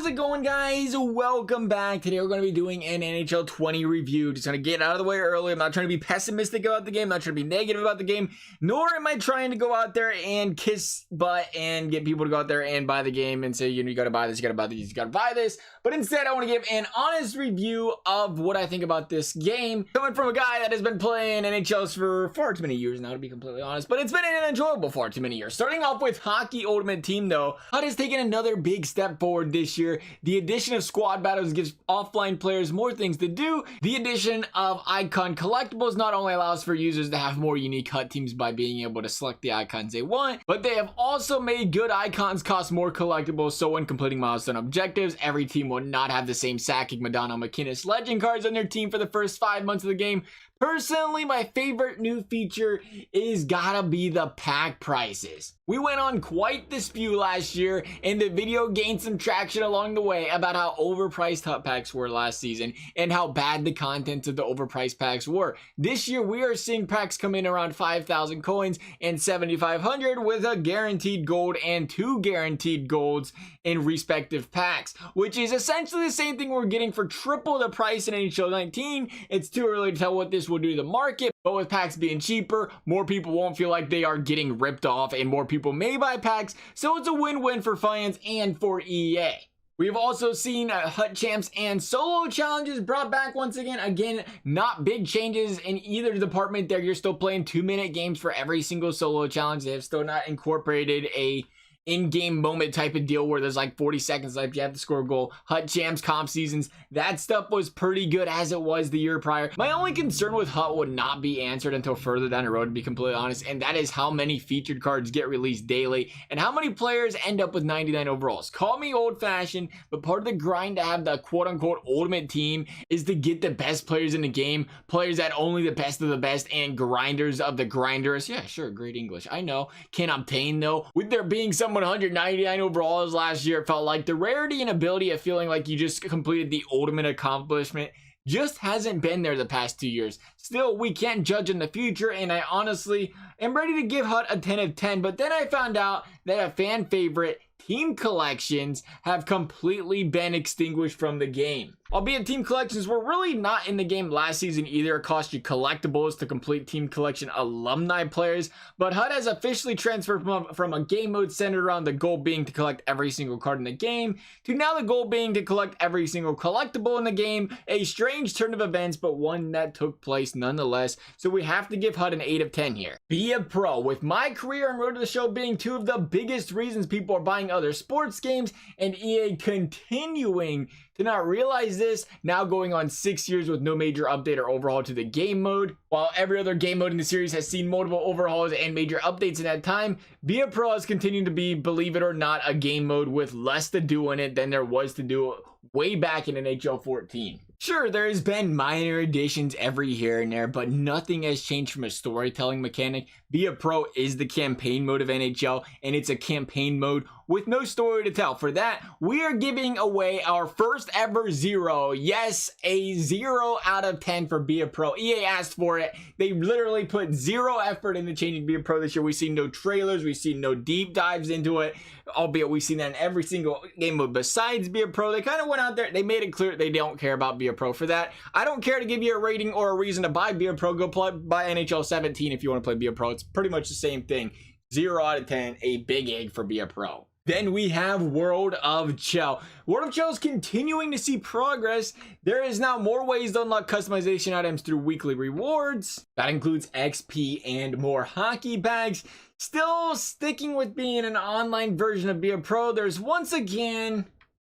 How's it going, guys? Welcome back. Today we're going to be doing an NHL 20 review. Just going to get out of the way early. I'm not trying to be pessimistic about the game. I'm not trying to be negative about the game. Nor am I trying to go out there and kiss butt and get people to go out there and buy the game and say, you know, you got to buy this, you got to buy this, you got to buy this. But instead, I want to give an honest review of what I think about this game. Coming from a guy that has been playing NHLs for far too many years now, to be completely honest. But it's been an enjoyable far too many years. Starting off with Hockey Ultimate Team, though, HUT has taken another big step forward this year. The addition of squad battles gives offline players more things to do. The addition of icon collectibles not only allows for users to have more unique HUT teams by being able to select the icons they want, but they have also made good icons cost more collectibles, so when completing milestone objectives, every team will not have the same Sakic, Madonna, McInnes legend cards on their team for the first 5 months of the game. Personally, my favorite new feature is gotta be the pack prices. We went on quite the spew last year, and the video gained some traction along the way about how overpriced HUT packs were last season and how bad the contents of the overpriced packs were. This year, we are seeing packs come in around 5,000 coins and 7,500 with a guaranteed gold and 2 guaranteed golds in respective packs, which is essentially the same thing we're getting for triple the price in NHL 19. It's too early to tell what this will do to the market, but with packs being cheaper, more people won't feel like they are getting ripped off and more people may buy packs, so it's a win-win for fans and for EA. We've also seen HUT Champs and solo challenges brought back once again. Again, not big changes in either department there. You're still playing 2-minute games for every single solo challenge. They have still not incorporated a in-game moment type of deal where there's like 40 seconds left, you have to score a goal. HUT Champs, comp seasons, that stuff was pretty good as it was the year prior. My only concern with HUT would not be answered until further down the road, to be completely honest, and that is how many featured cards get released daily and how many players end up with 99 overalls. Call me old-fashioned, but part of the grind to have the quote-unquote ultimate team is to get the best players in the game, players that only the best of the best and grinders of the grinders, yeah sure, great English, I know, can obtain though. With there being some 199 overalls last year, it felt like the rarity and ability of feeling like you just completed the ultimate accomplishment just hasn't been there the past 2 years. Still, we can't judge in the future, and I honestly am ready to give HUT a 10 of 10, but then I found out that a fan favorite, team collections, have completely been extinguished from the game. Albeit team collections were really not in the game last season either. It cost you collectibles to complete team collection alumni players, but HUT has officially transferred from a game mode centered around the goal being to collect every single card in the game to now the goal being to collect every single collectible in the game. A strange turn of events, but one that took place nonetheless, so we have to give HUT an 8 of 10 here. Be a pro. With my career and Road to the Show being two of the biggest reasons people are buying other sports games, and EA continuing to not realize this, now going on 6 years with no major update or overhaul to the game mode. While every other game mode in the series has seen multiple overhauls and major updates in that time, Be a Pro has continued to be, believe it or not, a game mode with less to do in it than there was to do way back in NHL 14. Sure, there's been minor additions every here and there, but nothing has changed from a storytelling mechanic. Be a Pro is the campaign mode of NHL, and it's a campaign mode with no story to tell. For that, we are giving away our first ever 0. Yes, a 0 out of 10 for Be a Pro. EA asked for it. They literally put 0 effort into changing Be a Pro this year. We've seen no trailers. We've seen no deep dives into it, albeit we've seen that in every single game mode besides Be a Pro. They kind of went out there. They made it clear they don't care about Be a Pro. For that, I don't care to give you a rating or a reason to buy Be a Pro. Go buy NHL 17 if you want to play Be a Pro. It's pretty much the same thing. 0 out of 10, a big egg for Be a Pro. Then we have World of Chel. World of Chel is continuing to see progress. There is now more ways to unlock customization items through weekly rewards. That includes XP and more hockey bags. Still sticking with being an online version of Be a Pro, there's once again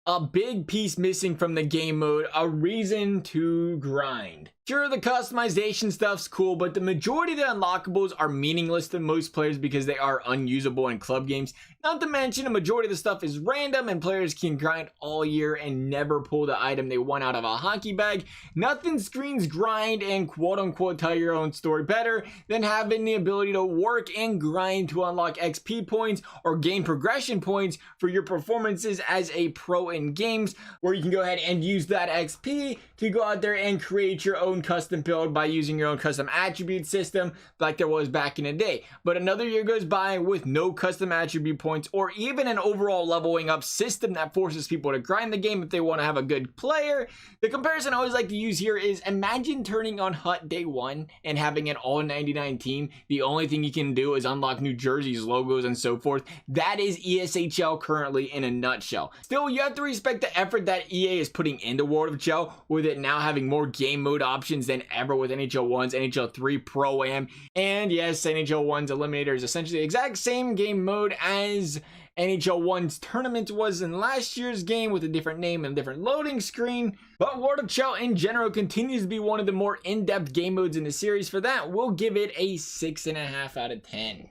a big piece missing from the game mode, a reason to grind. Sure, the customization stuff's cool, but the majority of the unlockables are meaningless to most players because they are unusable in club games. Not to mention, a majority of the stuff is random and players can grind all year and never pull the item they want out of a hockey bag. Nothing screams grind and quote-unquote tell your own story better than having the ability to work and grind to unlock XP points or gain progression points for your performances as a pro in games, where you can go ahead and use that XP to go out there and create your own own custom build by using your own custom attribute system like there was back in the day. But another year goes by with no custom attribute points or even an overall leveling up system that forces people to grind the game if they want to have a good player. The comparison I always like to use here is imagine turning on HUT day one and having an all 99 team. The only thing you can do is unlock new jerseys, logos, and so forth. That is ESHL currently in a nutshell. Still, you have to respect the effort that EA is putting into World of Chel, with it now having more game mode options than ever with NHL 1's NHL 3 Pro-Am. And yes, NHL 1's Eliminator is essentially the exact same game mode as NHL 1's Tournament was in last year's game with a different name and a different loading screen. But World of Chel in general continues to be one of the more in-depth game modes in the series. For that, we'll give it a 6.5 out of 10.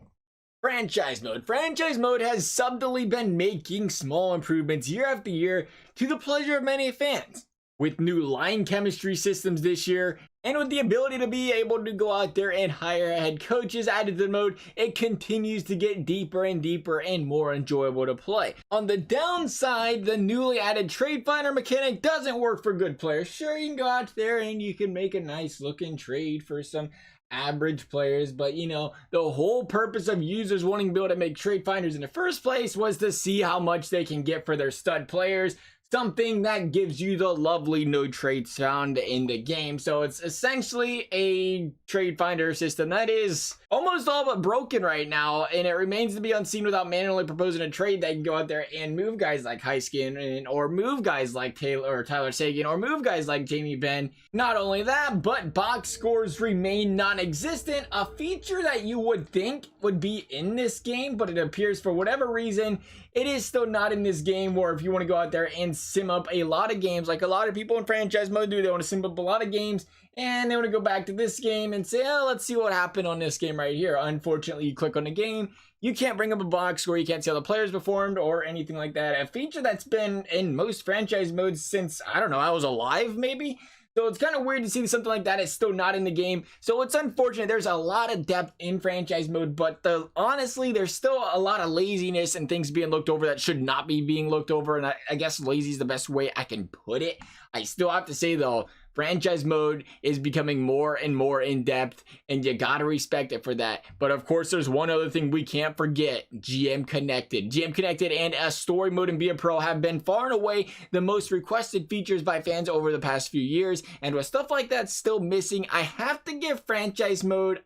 Franchise mode. Franchise mode has subtly been making small improvements year after year to the pleasure of many fans. With new line chemistry systems this year, and with the ability to be able to go out there and hire head coaches added to the mode, it continues to get deeper and deeper and more enjoyable to play. On the downside, the newly added trade finder mechanic doesn't work for good players. Sure, you can go out there and you can make a nice looking trade for some average players, but you know, the whole purpose of users wanting to be able to make trade finders in the first place was to see how much they can get for their stud players, something that gives you the lovely no trades found in the game. So it's essentially a trade finder system that is almost all but broken right now, and it remains to be unseen without manually proposing a trade that can go out there and move guys like Heiskin, or move guys like Tyler Seguin, or move guys like Jamie Benn. Not only that, but box scores remain non-existent, a feature that you would think would be in this game, but it appears for whatever reason it is still not in this game. Or if you want to go out there and sim up a lot of games like a lot of people in franchise mode do, they want to sim up a lot of games and they want to go back to this game and say, oh, let's see what happened on this game right here. Unfortunately, you click on the game, you can't bring up a box score, you can't see how the players performed or anything like that. A feature that's been in most franchise modes since, I don't know, I was alive maybe. So it's kind of weird to see something like that is still not in the game. So it's unfortunate. There's a lot of depth in franchise mode, but honestly, there's still a lot of laziness and things being looked over that should not be being looked over. And I guess lazy is the best way I can put it. I still have to say though, franchise mode is becoming more and more in depth, and you gotta respect it for that. But of course, there's one other thing we can't forget: GM Connected. GM Connected and a story mode in Be a Pro have been far and away the most requested features by fans over the past few years. And with stuff like that still missing, I have to give franchise mode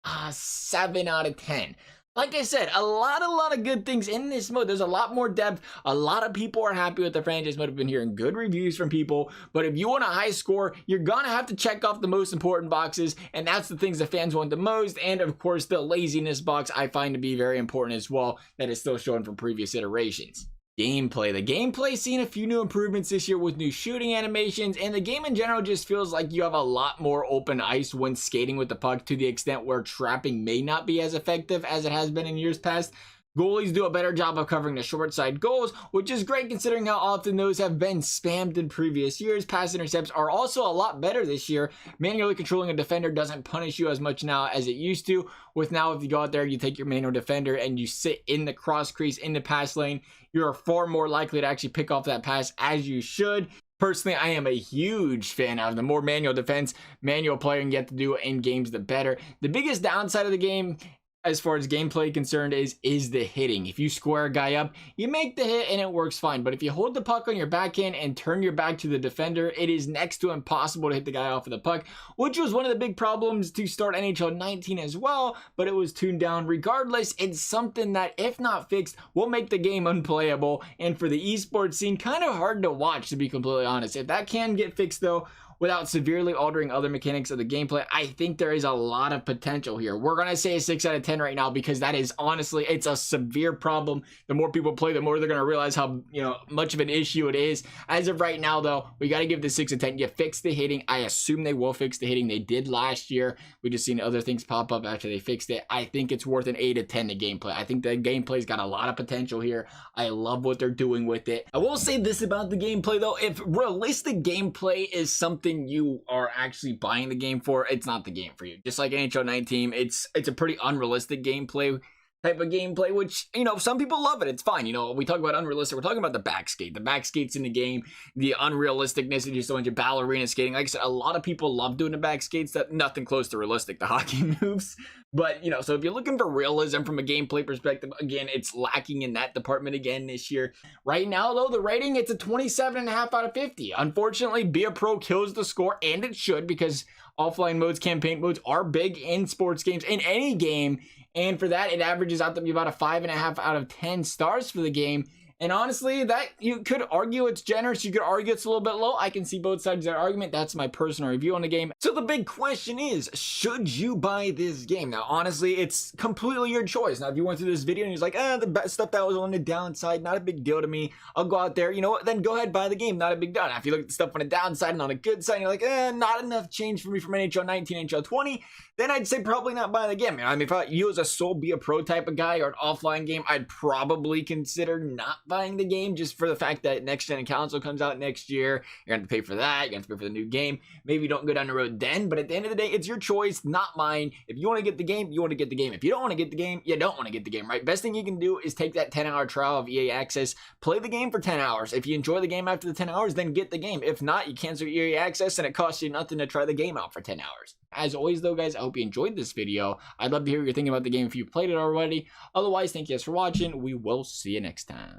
a 7 out of 10. Like I said, a lot of good things in this mode. There's a lot more depth. A lot of people are happy with the franchise mode. I've been hearing good reviews from people. But if you want a high score, you're going to have to check off the most important boxes. And that's the things the fans want the most. And of course, the laziness box I find to be very important as well. That is still shown from previous iterations. Gameplay. The gameplay's seen a few new improvements this year with new shooting animations, and the game in general just feels like you have a lot more open ice when skating with the puck, to the extent where trapping may not be as effective as it has been in years past. Goalies do a better job of covering the short side goals, which is great considering how often those have been spammed in previous years. Pass intercepts are also a lot better this year. Manually controlling a defender doesn't punish you as much now as it used to. With now, if you go out there, you take your manual defender and you sit in the cross crease in the pass lane, you're far more likely to actually pick off that pass, as you should. Personally, I am a huge fan of the more manual defense, manual player can get to do in games, the better. The biggest downside of the game, as far as gameplay concerned, is the hitting. If you square a guy up, you make the hit and it works fine. But if you hold the puck on your backhand and turn your back to the defender, it is next to impossible to hit the guy off of the puck, which was one of the big problems to start NHL 19 as well, but it was tuned down. Regardless, it's something that, if not fixed, will make the game unplayable, and for the esports scene, kind of hard to watch, to be completely honest. If that can get fixed though, without severely altering other mechanics of the gameplay, I think there is a lot of potential here. We're going to say a 6 out of 10 right now because that is honestly, it's a severe problem. The more people play, the more they're going to realize how, much of an issue it is. As of right now though, we got to give the 6 out of 10. You fix the hitting. I assume they will fix the hitting. They did last year. We just seen other things pop up after they fixed it. I think it's worth an 8 out of 10 to gameplay. I think the gameplay's got a lot of potential here. I love what they're doing with it. I will say this about the gameplay though: if realistic gameplay is something you are actually buying the game for, it's not the game for you. Just like NHL 19, it's a pretty unrealistic gameplay. type of gameplay, which, you know, some people love it. It's fine. You know, we talk about unrealistic. We're talking about the backskate. The backskates in the game, the unrealisticness of just a bunch of ballerina skating. Like I said, a lot of people love doing the backskates. That nothing close to realistic, the hockey moves. But, you know, so if you're looking for realism from a gameplay perspective, again, it's lacking in that department again this year. Right now, though, the rating, it's a 27.5 out of 50. Unfortunately, Be a Pro kills the score, and it should, because offline modes, campaign modes are big in sports games, in any game. And for that, it averages out to be about a 5.5 out of 10 stars for the game. And honestly, that you could argue it's generous. You could argue it's a little bit low. I can see both sides of that argument. That's my personal review on the game. So the big question is, should you buy this game? Now, honestly, it's completely your choice. Now, if you went through this video and you're like, the best stuff that was on the downside, not a big deal to me. I'll go out there. You know what? Then go ahead, buy the game. Not a big deal. Now, if you look at the stuff on the downside and on a good side, and you're like, not enough change for me from NHL 19, NHL 20, then I'd say probably not buy the game. I mean, if you as a sole Be a Pro type of guy or an offline game, I'd probably consider not buying the game, just for the fact that next gen console comes out next year. You're gonna have to pay for that. You're gonna have to pay for the new game. Maybe you don't go down the road then, but at the end of the day, it's your choice, not mine. If you want to get the game, you want to get the game. If you don't want to get the game, you don't want to get the game, right? Best thing you can do is take that 10-hour trial of EA Access, play the game for 10 hours. If you enjoy the game after the 10 hours, then get the game. If not, you cancel EA Access and it costs you nothing to try the game out for 10 hours. As always, though, guys, I hope you enjoyed this video. I'd love to hear what you're thinking about the game if you played it already. Otherwise, thank you guys for watching. We will see you next time.